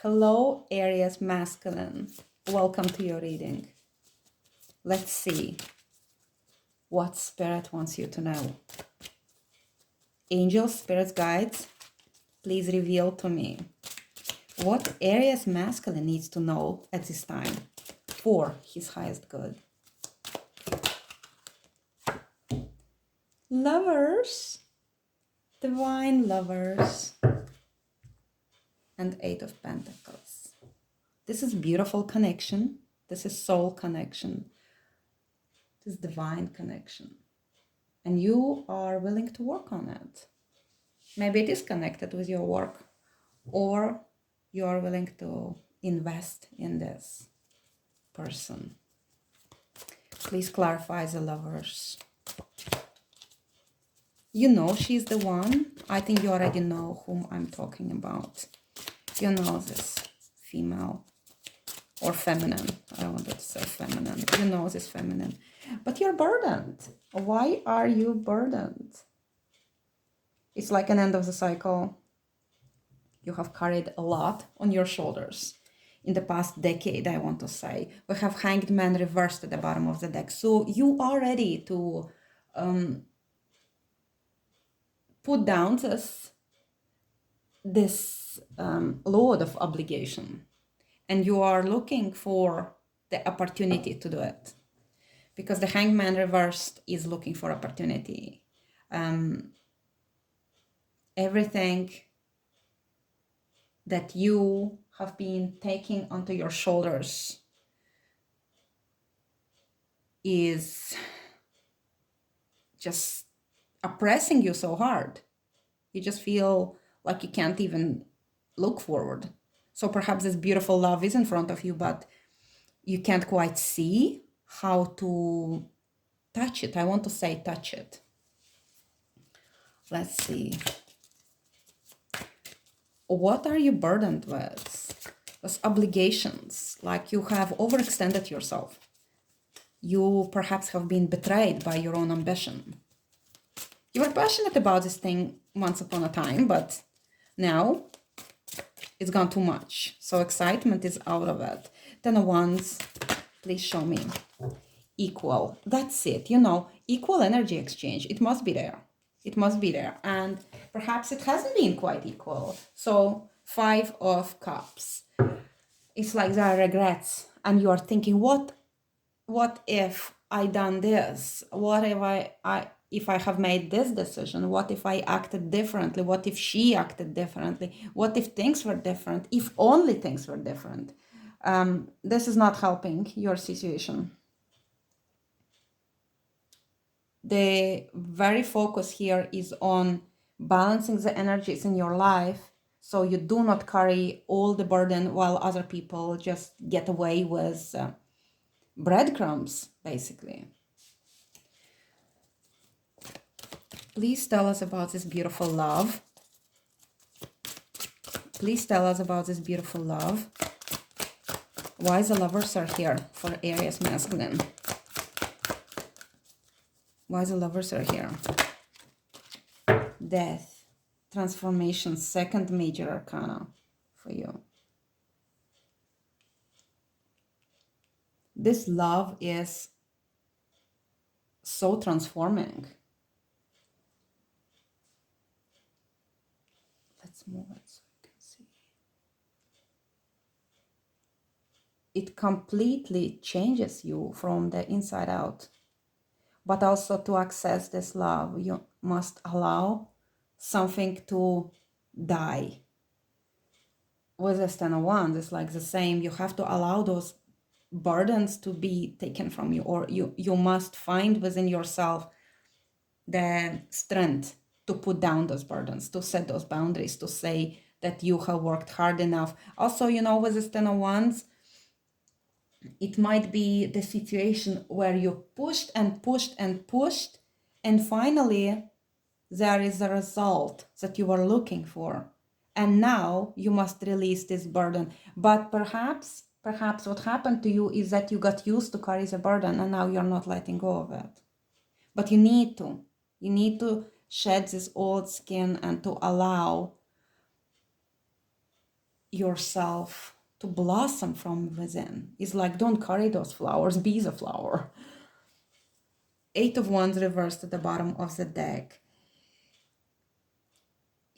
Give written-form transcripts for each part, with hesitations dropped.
Hello, Aries masculine. Welcome to your reading. Let's see what Spirit wants you to know. Angels, spirits, guides, please reveal to me what Aries masculine needs to know at this time for his highest good. Lovers, divine lovers, and Eight of Pentacles. This is beautiful connection. This is soul connection. This is divine connection. And you are willing to work on it. Maybe it is connected with your work, or you are willing to invest in this person. Please clarify the lovers. You know she's the one. I think you already know whom I'm talking about. You know this female or feminine. I wanted to say feminine. You know this feminine. But you're burdened. Why are you burdened? It's like an end of the cycle. You have carried a lot on your shoulders. In the past decade, I want to say. We have Hanged Man reversed at the bottom of the deck. So you are ready to put down this load of obligation. And you are looking for the opportunity to do it. Because the Hanged Man reversed is looking for opportunity. Everything that you have been taking onto your shoulders is just oppressing you so hard. You just feel like you can't even look forward. So perhaps this beautiful love is in front of you, but you can't quite see how to touch it. I want to say touch it. Let's see. What are you burdened with? With obligations, like you have overextended yourself. You perhaps have been betrayed by your own ambition. You were passionate about this thing once upon a time, but now it's gone too much. So excitement is out of it. Ten of Wands, please show me. Equal, that's it. You know, equal energy exchange. It must be there. It must be there. And perhaps it hasn't been quite equal. So 5 of Cups. It's like there are regrets. And you are thinking, what if I done this? What if I have made this decision? What if I acted differently? What if she acted differently? What if things were different? If only things were different. This is not helping your situation. The very focus here is on balancing the energies in your life so you do not carry all the burden while other people just get away with breadcrumbs, basically. Please tell us about this beautiful love. Please tell us about this beautiful love. Why the lovers are here for Aries masculine? Why the lovers are here? Death, transformation, second major arcana for you. This love is so transforming. Let's move it so you can see. It completely changes you from the inside out. But also to access this love, you must allow something to die. With the Ten of Wands, it's like the same. You have to allow those burdens to be taken from you, or you must find within yourself the strength to put down those burdens, to set those boundaries, to say that you have worked hard enough. Also, you know, with the Ten of Wands, it might be the situation where you pushed and pushed and pushed, and finally there is a result that you were looking for. And now you must release this burden. But perhaps what happened to you is that you got used to carry the burden and now you're not letting go of it. But you need to shed this old skin and to allow yourself to blossom from within. It's like, don't carry those flowers, be the flower. Eight of Wands reversed at the bottom of the deck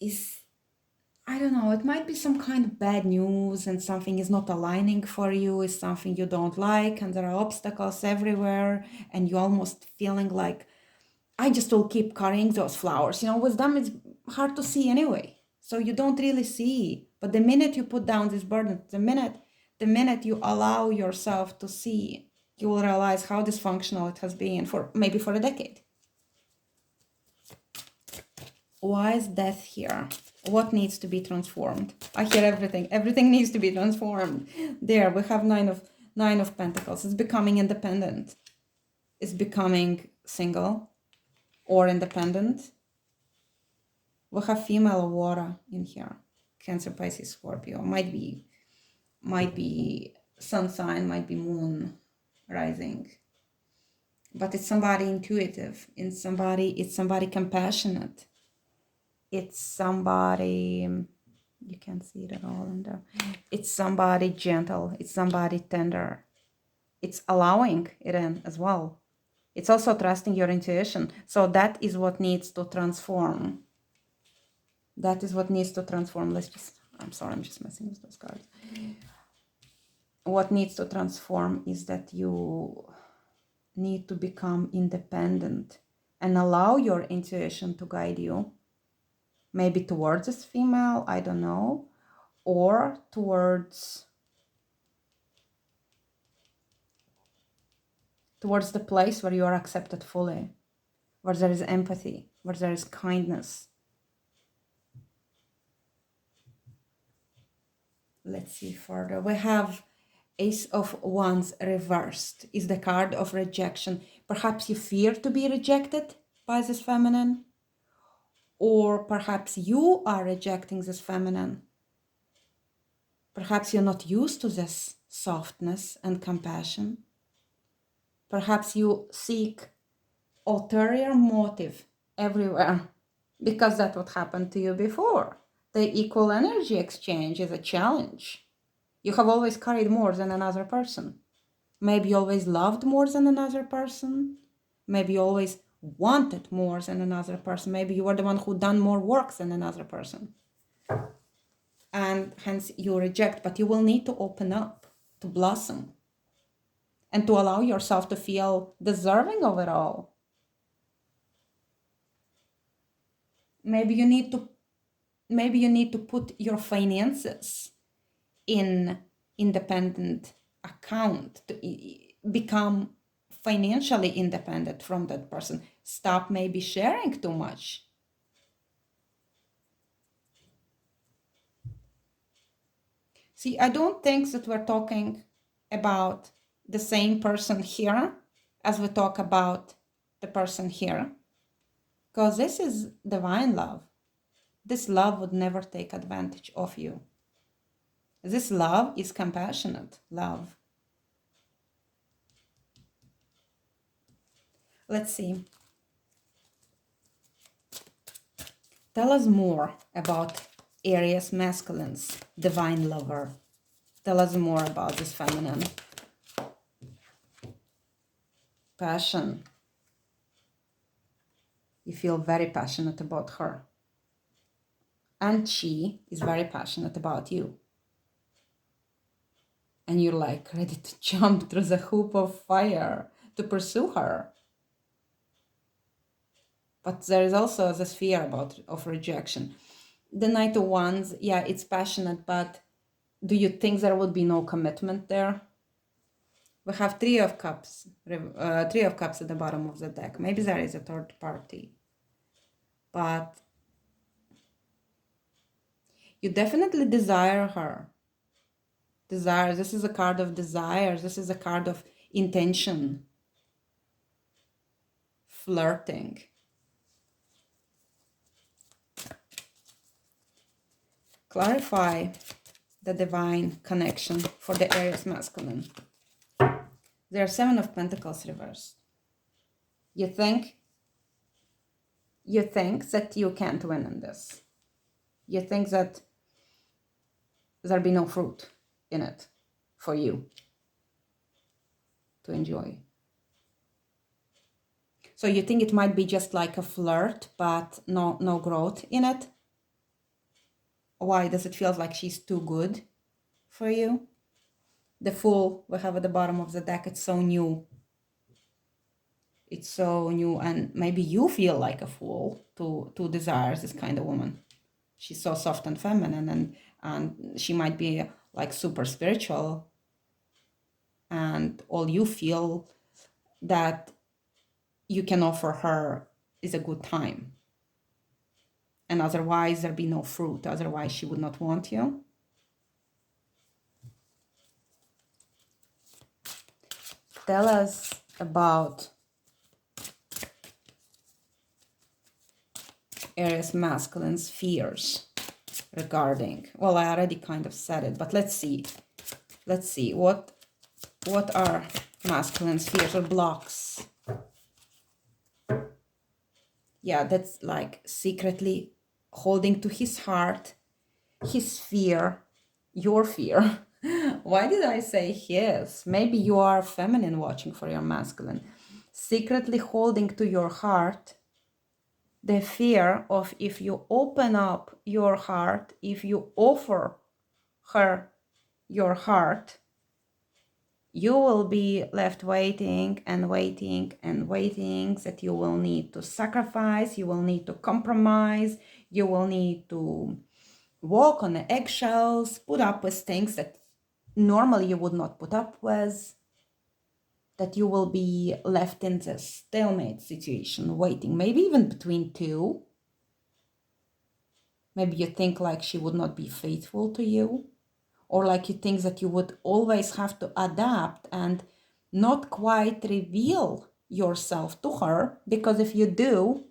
is, I don't know, it might be some kind of bad news and something is not aligning for you, is something you don't like, and there are obstacles everywhere, and you're almost feeling like, I just will keep carrying those flowers. With them, it's hard to see anyway. So you don't really see. But the minute you put down this burden, the minute you allow yourself to see, you will realize how dysfunctional it has been for maybe for a decade. Why is death here? What needs to be transformed? I hear everything. Everything needs to be transformed. There, we have nine of Pentacles. It's becoming independent. It's becoming single or independent. We have female water in here. Cancer, Pisces, Scorpio. Might be sun sign, might be moon rising. But it's somebody intuitive. It's somebody compassionate. It's somebody, you can't see it at all in there. It's somebody gentle. It's somebody tender. It's allowing it in as well. It's also trusting your intuition. So that is what needs to transform. That is what needs to transform. I'm sorry, I'm just messing with those cards. What needs to transform is that you need to become independent and allow your intuition to guide you. Maybe towards this female, I don't know, or towards the place where you are accepted fully, where there is empathy, where there is kindness. Let's see further. We have Ace of Wands reversed. Is the card of rejection. Perhaps you fear to be rejected by this feminine, or perhaps you are rejecting this feminine. Perhaps you're not used to this softness and compassion. Perhaps you seek ulterior motive everywhere because that's what happened to you before. The equal energy exchange is a challenge. You have always carried more than another person. Maybe you always loved more than another person. Maybe you always wanted more than another person. Maybe you were the one who done more work than another person. And hence you reject, but you will need to open up, to blossom, and to allow yourself to feel deserving of it all. Maybe you need to put your finances in independent account to become financially independent from that person. Stop maybe sharing too much. See, I don't think that we're talking about the same person here as we talk about the person here, because this is divine love. This love would never take advantage of you. This love is compassionate love. Let's see. Tell us more about Aries masculine's divine lover. Tell us more about this feminine. Passion. You feel very passionate about her. And she is very passionate about you. And you're like ready to jump through the hoop of fire to pursue her. But there is also this fear of rejection. The Knight of Wands, yeah, it's passionate, but do you think there would be no commitment there? We have Three of Cups at the bottom of the deck. Maybe there is a third party. But you definitely desire her. Desire, this is a card of desire. This is a card of intention. Flirting. Clarify the divine connection for the Aries masculine. There are Seven of Pentacles reversed. You think that you can't win in this. You think that there'll be no fruit in it for you to enjoy. So you think it might be just like a flirt, but no growth in it? Why does it feel like she's too good for you? The Fool we have at the bottom of the deck, it's so new. It's so new, and maybe you feel like a fool to desire this kind of woman. She's so soft and feminine, and she might be like super spiritual, and all you feel that you can offer her is a good time. And otherwise there'd be no fruit. Otherwise she would not want you. Tell us about Aries masculine's fears regarding, well, I already kind of said it, but let's see what are masculine's fears or blocks. Yeah, that's like secretly holding to his heart his fear, your fear. Why did I say his? Maybe you are feminine watching for your masculine. Secretly holding to your heart the fear of, if you open up your heart, if you offer her your heart, you will be left waiting and waiting and waiting, that you will need to sacrifice, you will need to compromise, you will need to walk on the eggshells, put up with things that normally you would not put up with, that you will be left in this stalemate situation, waiting, maybe even between two. Maybe you think like she would not be faithful to you, or like you think that you would always have to adapt and not quite reveal yourself to her, because if you do,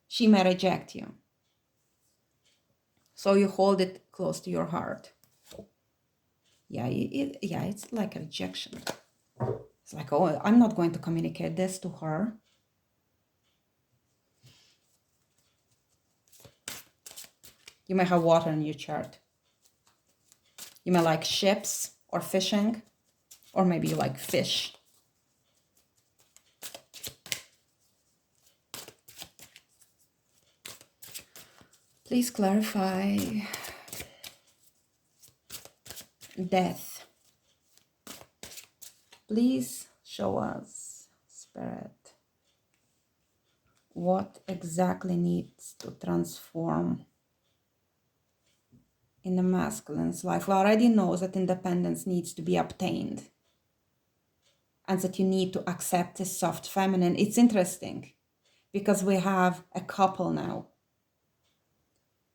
she may reject you. So you hold it close to your heart. Yeah, it's like a rejection. It's like, oh, I'm not going to communicate this to her. You may have water in your chart. You may like ships or fishing, or maybe you like fish. Please clarify death. Please show us, Spirit, what exactly needs to transform in the masculine's life. We already know that independence needs to be obtained, and that you need to accept this soft feminine. It's interesting because we have a couple now.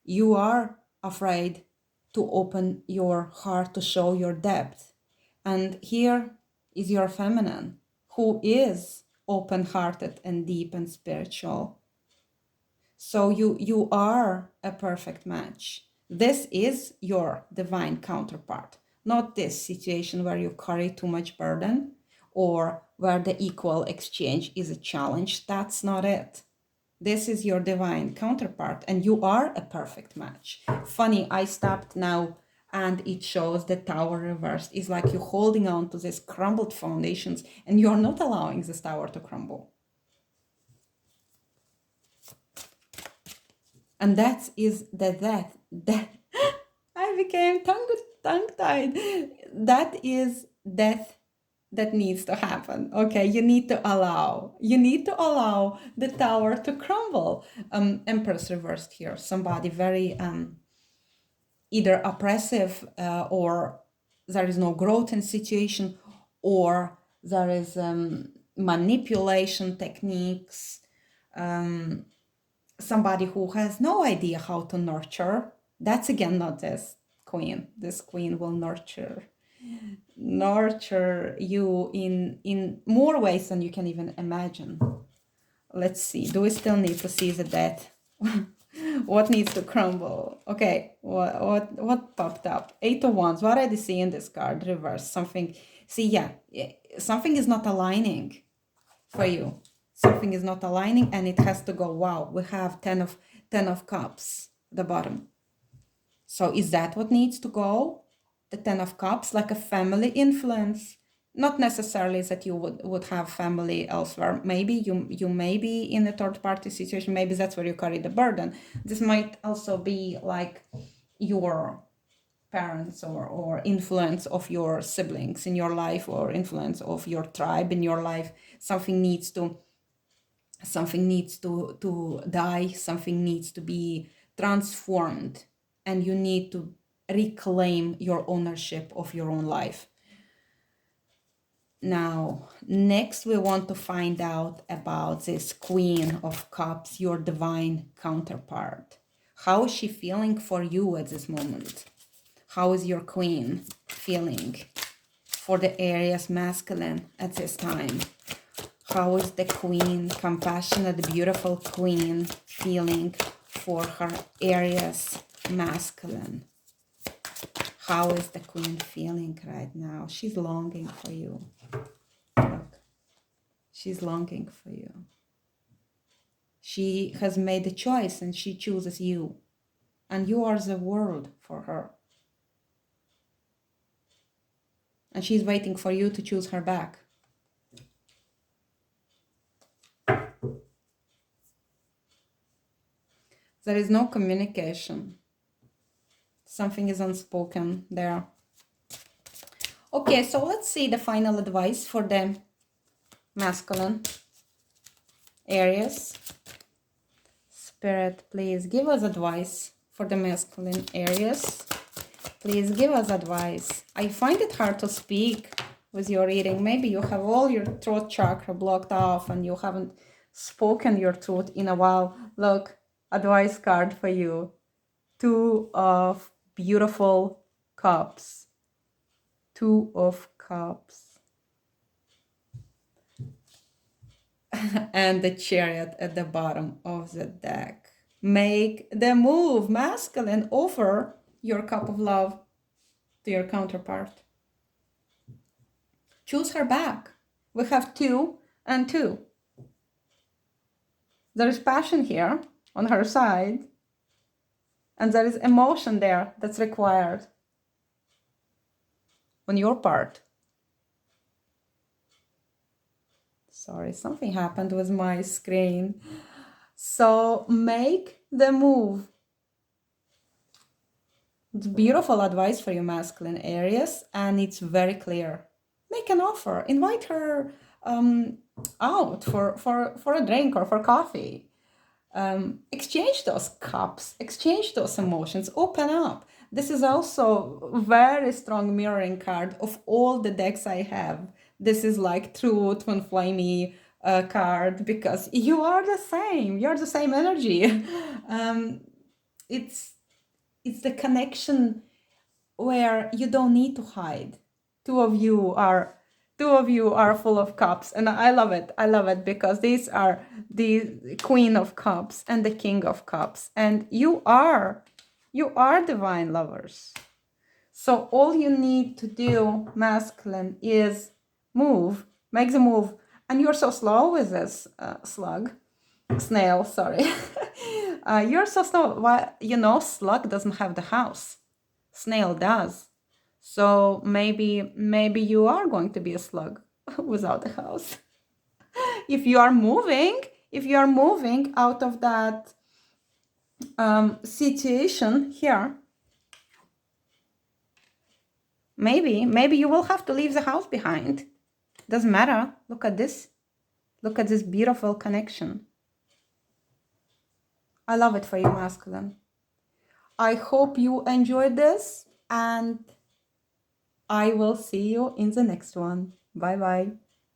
You are afraid to open your heart, to show your depth. And here is your feminine, who is open-hearted and deep and spiritual. So you are a perfect match. This is your divine counterpart, not this situation where you carry too much burden or where the equal exchange is a challenge. That's not it. This is your divine counterpart, and you are a perfect match. Funny, I stopped now and it shows the tower reversed. It's like you're holding on to these crumbled foundations and you're not allowing this tower to crumble. And that is the death. I became tongue-tied. That is death that needs to happen. Okay, you need to allow the tower to crumble. Empress reversed here. Somebody very either oppressive, or there is no growth in situation, or there is manipulation techniques. Somebody who has no idea how to nurture. That's again not this queen. This queen will nurture you in more ways than you can even imagine. Let's see. Do we still need to see the death? What needs to crumble? Okay, what popped up? 8 of Wands. What did I see in this card? Reverse. Something. See, yeah, something is not aligning for you. Something is not aligning, and it has to go. Wow, we have 10 of Cups at the bottom. So is that what needs to go? The Ten of Cups, like a family influence. Not necessarily that you would have family elsewhere. Maybe you may be in a third party situation. Maybe that's where you carry the burden. This might also be like your parents or influence of your siblings in your life, or influence of your tribe in your life. Something needs to die, something needs to be transformed, and you need to reclaim your ownership of your own life. Now, next we want to find out about this Queen of Cups, your divine counterpart. How is she feeling for you at this moment? How is your queen feeling for the Aries masculine at this time? How is the queen, compassionate, beautiful queen, feeling for her Aries masculine? How is the queen feeling right now? She's longing for you. Look, she's longing for you. She has made a choice and she chooses you. And you are the world for her. And she's waiting for you to choose her back. There is no communication. Something is unspoken there. Okay, so let's see the final advice for the masculine Aries. Spirit, please give us advice for the masculine Aries. Please give us advice. I find it hard to speak with your reading. Maybe you have all your throat chakra blocked off and you haven't spoken your truth in a while. Look, advice card for you. Two of beautiful cups. Two of cups. And the Chariot at the bottom of the deck. Make the move, masculine. Offer your cup of love to your counterpart. Choose her back. We have 2 and 2. There is passion here on her side. And there is emotion there that's required on your part. Sorry, something happened with my screen. So make the move. It's beautiful advice for you, masculine Aries, and it's very clear. Make an offer. Invite her out for a drink or for coffee. Exchange those cups, exchange those emotions, open up. This is also a very strong mirroring card of all the decks I have. This is like true twin flamey card, because you are the same. You're the same energy. It's the connection where you don't need to hide. Two of you are full of cups, and I love it. I love it because these are the Queen of Cups and the King of Cups, and you are divine lovers. So all you need to do, masculine, is move, make the move. And you're so slow with this snail, sorry. You're so slow. Well, slug doesn't have the house. Snail does. So maybe you are going to be a slug without a house. If you are moving out of that situation here, maybe you will have to leave the house behind. Doesn't matter. Look at this. Look at this beautiful connection. I love it for you, masculine. I hope you enjoyed this, and I will see you in the next one. Bye-bye.